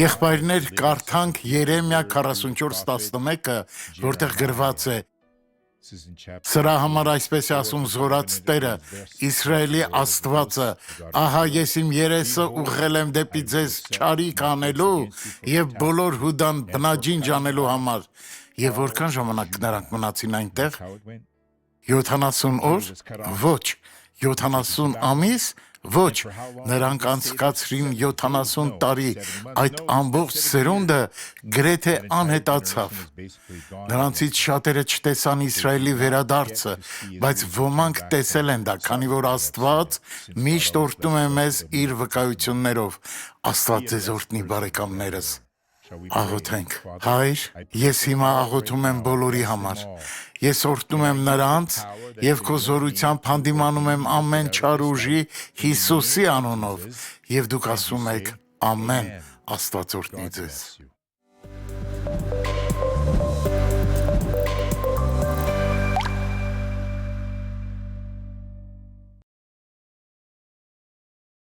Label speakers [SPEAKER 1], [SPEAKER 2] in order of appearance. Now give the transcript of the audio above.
[SPEAKER 1] Եղբայրներ, կարդանք Երեմիա 44:11, որտեղ գրված է. Սրա համար այսպես է ասում զորաց Տերը, Իսրայելի Աստվածը, ահա ես իմ երեսը ուղղել եմ դեպի ձեզ չարիք անելու եւ բոլոր Հուդան բնաջինջ անելու համար։ Եվ որքան ժամանակ նրանք մնացին այնտեղ։ 70 օր։ Ոչ, 70 ամիս։ Ոչ, նրանք անցկացրին 70 տարի, այդ ամբողջ սերունդը գրեթե անհետացավ։ Նրանցից շատերը չտեսան Իսրայելի վերադարձը, բայց ոմանք տեսել են դա, քանի որ Աստված միշտ օրհնում է մեզ իր վկայություններով։ Աստված ձեզ օրհնի, բարեկամներս։ Աղոթենք։ Հայր, ես հիմա աղոթում եմ բոլորի համար։ Ես օրհնում եմ նրանց եւ քո զորությամբ հանդիմանում եմ ամեն չար ուժի Հիսուսի անունով, եւ դուք ասում եք ամեն, Աստված օրհնի ձեզ։